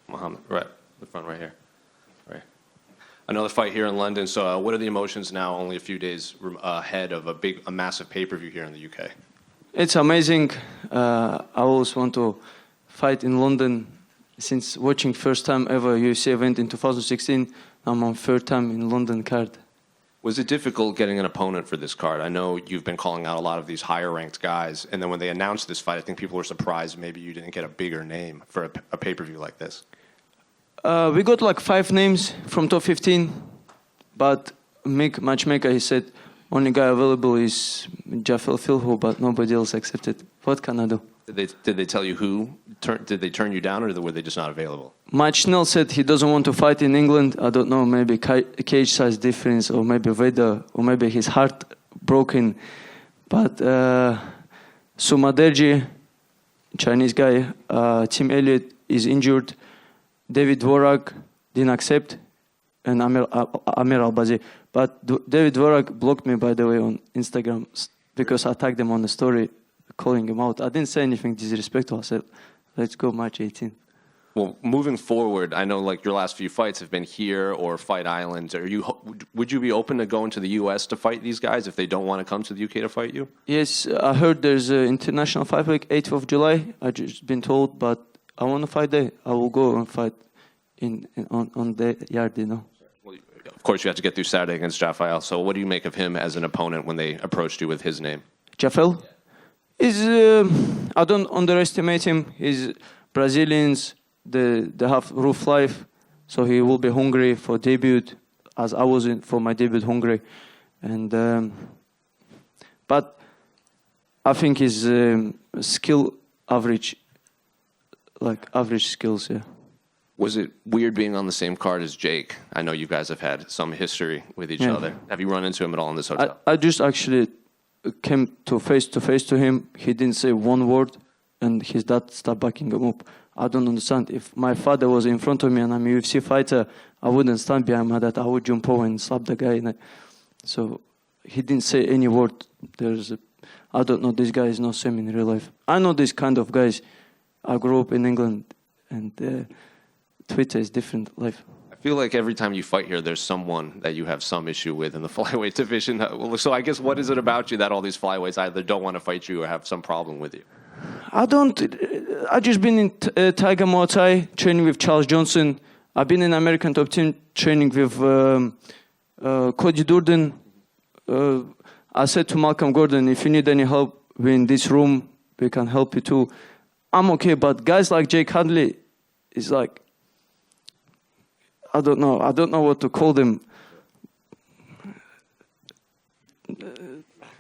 Muhammad, right, the front right here. Right. Another fight here in London. So what are the emotions now, only a few days ahead of a massive pay-per-view here in the UK? It's amazing. I always want to fight in London. Since watching first time ever UFC event in 2016, I'm on third time in London card. Was it difficult getting an opponent for this card? I know you've been calling out a lot of these higher-ranked guys, and then when they announced this fight, I think people were surprised maybe you didn't get a bigger name for a pay-per-view like this. We got like 5 names from top 15, but matchmaker, he said, only guy available is Jafel Filho, but nobody else accepted. What can I do? Did they tell you who? Did they turn you down, or were they just not available? Machnell said he doesn't want to fight in England. I don't know, maybe cage size difference, or maybe weather, or maybe his heart broken. But Sumaderji, Chinese guy, Tim Elliott is injured. David Dvorak didn't accept, and Amir Albazi. But David Dvorak blocked me, by the way, on Instagram because I tagged him on the story, calling him out. I didn't say anything disrespectful. I said, let's go March 18. Well, moving forward, I know like your last few fights have been here or Fight Island. Would you be open to going to the US to fight these guys if they don't want to come to the UK to fight you? Yes, I heard there's an international fight week, 8th of July. I just been told, but I want to fight there. I will go and fight on the yard, you know. Well, of course, you have to get through Saturday against Jafel. So what do you make of him as an opponent when they approached you with his name? Jafel? I don't underestimate him. He's Brazilians. They have rough life, so he will be hungry for debut, as I was for my debut hungry. And but I think his skill average, like average skills, yeah. Was it weird being on the same card as Jake? I know you guys have had some history with each other. Have you run into him at all in this hotel? I just actually came to face to him. He didn't say one word, and his dad started backing him up. I don't understand. If my father was in front of me and I'm a UFC fighter, I wouldn't stand behind my dad. I would jump over and slap the guy. So he didn't say any word. I don't know. This guy is not same in real life. I know this kind of guys. I grew up in England, and Twitter is different life. I feel like every time you fight here, there's someone that you have some issue with in the flyweight division. So I guess what is it about you that all these flyweights either don't want to fight you or have some problem with you? I just been in Tiger Muay Thai training with Charles Johnson. I've been in American Top Team training with Cody Durden. I said to Malcolm Gordon, if you need any help, we're in this room. We can help you too. I'm okay, but guys like Jake Hadley is like, I don't know what to call them.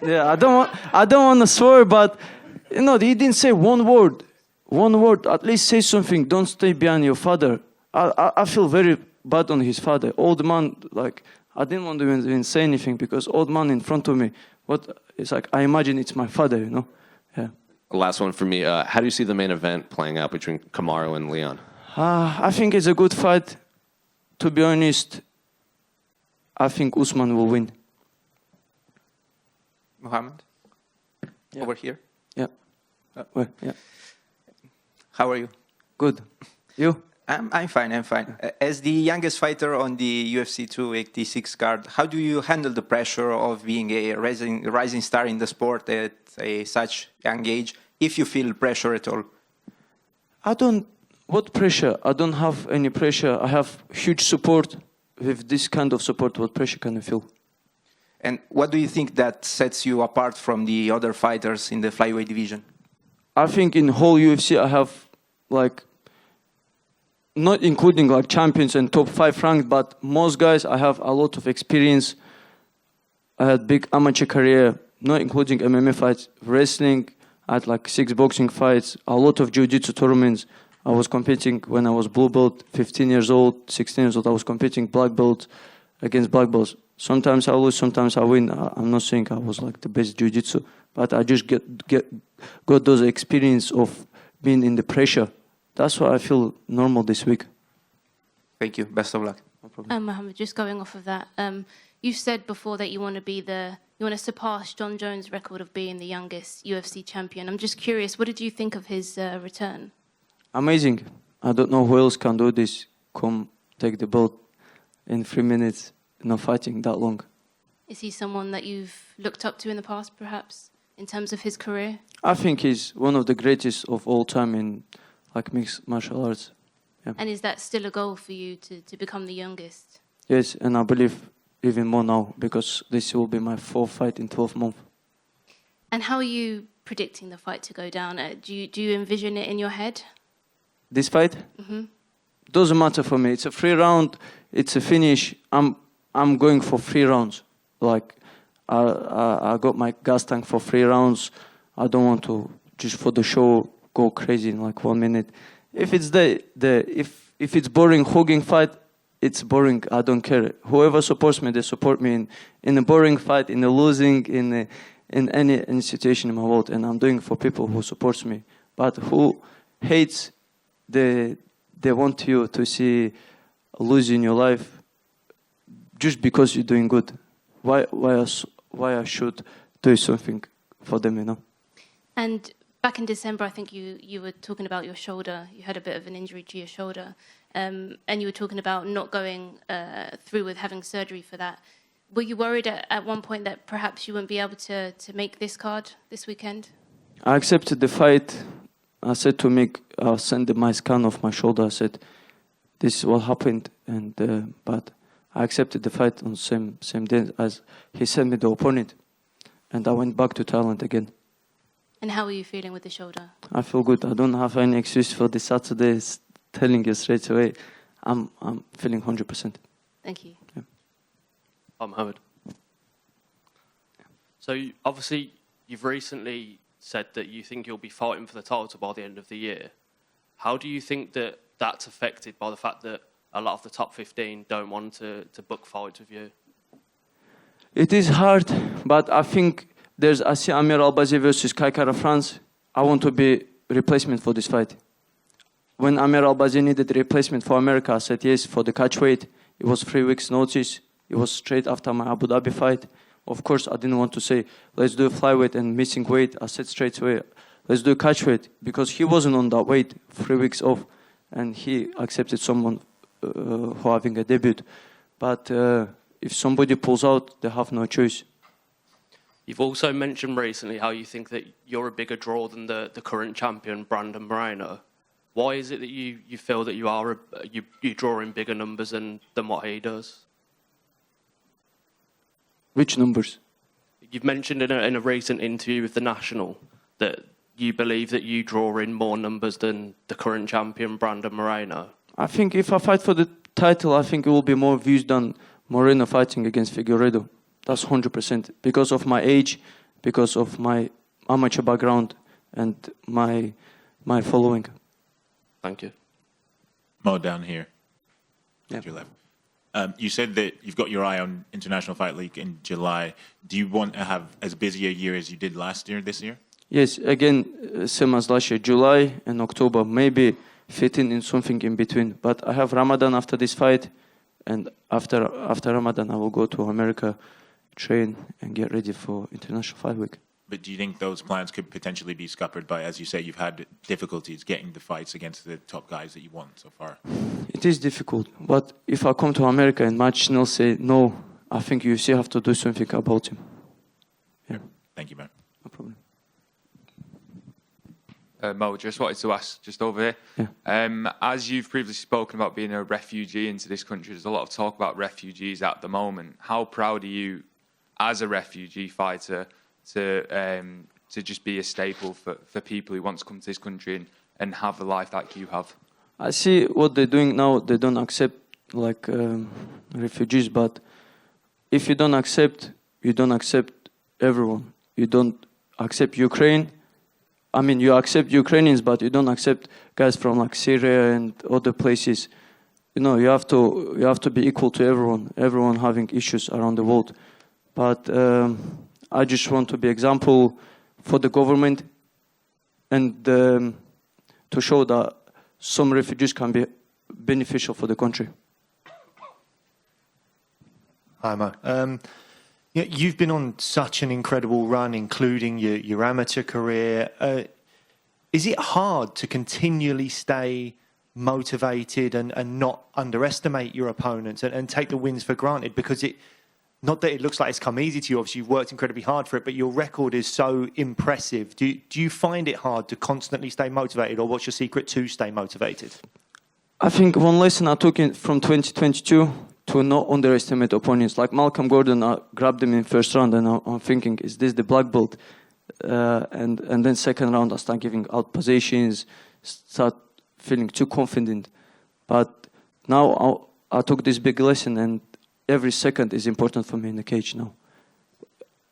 Yeah, I don't want to swear, but you know, he didn't say one word. At least say something. Don't stay behind your father. I feel very bad on his father. Old man, like, I didn't want to even say anything because old man in front of me. It's like, I imagine it's my father, you know? Yeah. Last one for me. How do you see the main event playing out between Kamaru and Leon? I think it's a good fight. To be honest, I think Usman will win. Muhammad? Yeah. Over here? Yeah. Yeah. How are you? Good. You? I'm fine. As the youngest fighter on the UFC 286 card, how do you handle the pressure of being a rising star in the sport at such young age, if you feel pressure at all? What pressure? I don't have any pressure. I have huge support. With this kind of support, what pressure can I feel? And what do you think that sets you apart from the other fighters in the flyweight division? I think in whole UFC I have, like, not including like champions and top 5 ranked, but most guys I have a lot of experience. I had big amateur career, not including MMA fights, wrestling. I had like 6 boxing fights, a lot of jiu-jitsu tournaments. I was competing when I was blue belt, 15 years old, 16 years old. I was competing black belt against black belts. Sometimes I lose, sometimes I win. I'm not saying I was like the best jiu-jitsu, but I just got those experience of being in the pressure. That's why I feel normal this week. Thank you. Best of luck. No problem. Mohammed, just going off of that, You've said before that you want to surpass John Jones' record of being the youngest UFC champion. I'm just curious, what did you think of his return? Amazing. I don't know who else can do this. Come take the belt in 3 minutes, not fighting that long. Is he someone that you've looked up to in the past, perhaps, in terms of his career? I think he's one of the greatest of all time in like mixed martial arts. Yeah. And is that still a goal for you to become the youngest? Yes, and I believe even more now because this will be my 4th fight in 12 months. And how are you predicting the fight to go down? Do you envision it in your head? This fight? Mm-hmm. Doesn't matter for me. It's a 3 round. It's a finish. I'm going for 3 rounds. Like I got my gas tank for 3 rounds. I don't want to just for the show go crazy in like 1 minute. If it's if it's boring hugging fight, it's boring. I don't care. Whoever supports me, they support me in a boring fight, in a losing, in any situation in my world. And I'm doing it for people who supports me. But who hates, they want you to see losing your life just because you're doing good. Why I should do something for them, you know? And back in December, I think you were talking about your shoulder. You had a bit of an injury to your shoulder. And you were talking about not going through with having surgery for that. Were you worried at one point that perhaps you wouldn't be able to make this card this weekend? I accepted the fight. I said to Mick, I'll send my scan of my shoulder. I said, this is what happened. And but I accepted the fight on same day as he sent me the opponent. And I went back to Thailand again. And how are you feeling with the shoulder? I feel good. I don't have any excuse for this Saturday. Telling you straight away, I'm feeling 100%. Thank you. Yeah. Mohammed. So obviously, you've recently said that you think you'll be fighting for the title by the end of the year. How do you think that that's affected by the fact that a lot of the top 15 don't want to book fights with you? It is hard, but I think I see Amir Albazi versus Kai Kara France. I want to be replacement for this fight. When Amir Albazi needed replacement for America, I said yes for the catch weight. It was 3 weeks notice. It was straight after my Abu Dhabi fight. Of course, I didn't want to say, let's do a flyweight and missing weight. I said straight away, let's do a catch weight. Because he wasn't on that weight, 3 weeks off. And he accepted someone who having a debut. But if somebody pulls out, they have no choice. You've also mentioned recently how you think that you're a bigger draw than the current champion, Brandon Moreno. Why is it that you feel that you draw in bigger numbers than what he does? Which numbers? You've mentioned in a recent interview with The National that you believe that you draw in more numbers than the current champion, Brandon Moreno. I think if I fight for the title, I think it will be more views than Moreno fighting against Figueiredo. That's 100%. Because of my age, because of my amateur background, and my following. Thank you. Mo, down here. Yeah. To your left. You said that you've got your eye on International Fight League in July. Do you want to have as busy a year as you did this year? Yes, again, same as last year, July and October, maybe fitting in something in between. But I have Ramadan after this fight, and after Ramadan, I will go to America, train, and get ready for International Fight Week. But do you think those plans could potentially be scuppered by, as you say, you've had difficulties getting the fights against the top guys that you want so far? It is difficult, but if I come to America and Matt Schnell say no, I think you still have to do something about him. Yeah. Thank you, man. No problem. Mo, just wanted to ask, just over here, as you've previously spoken about being a refugee into this country, there's a lot of talk about refugees at the moment. How proud are you, as a refugee fighter, to just be a staple for people who want to come to this country and have the life that you have? I see what they're doing now. They don't accept refugees, but if you don't accept everyone. You don't accept Ukraine. I mean, you accept Ukrainians, but you don't accept guys from like Syria and other places. You know, you have to be equal to everyone having issues around the world. But I just want to be example for the government and to show that some refugees can be beneficial for the country. Hi, Mo. You've been on such an incredible run, including your amateur career. Is it hard to continually stay motivated and not underestimate your opponents and take the wins for granted? Because not that it looks like it's come easy to you, obviously you've worked incredibly hard for it, but your record is so impressive. Do you find it hard to constantly stay motivated, or what's your secret to stay motivated? I think one lesson I took from 2022 to not underestimate opponents. Like Malcolm Gordon, I grabbed him in first round and I'm thinking, is this the black belt? And then second round I start giving out positions, start feeling too confident. But now I took this big lesson, and every second is important for me in the cage now.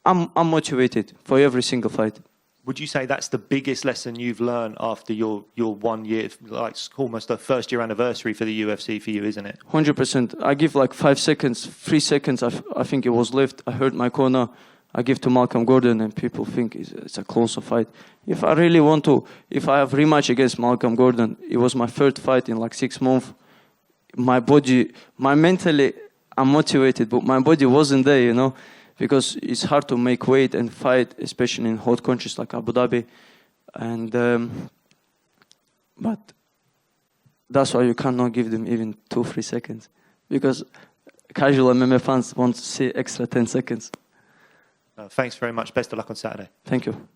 I'm motivated for every single fight. Would you say that's the biggest lesson you've learned after your 1 year, like almost a first year anniversary for the UFC for you, isn't it? 100%. I give like 5 seconds, 3 seconds, I think it was left. I hurt my corner. I give to Malcolm Gordon and people think it's a closer fight. If I really want to, if I have rematch against Malcolm Gordon, it was my third fight in like 6 months. My body, mentally, I'm motivated, but my body wasn't there, you know, because it's hard to make weight and fight, especially in hot countries like Abu Dhabi. And, but that's why you cannot give them even 2-3 seconds, because casual MMA fans want to see extra 10 seconds. Thanks very much. Best of luck on Saturday. Thank you.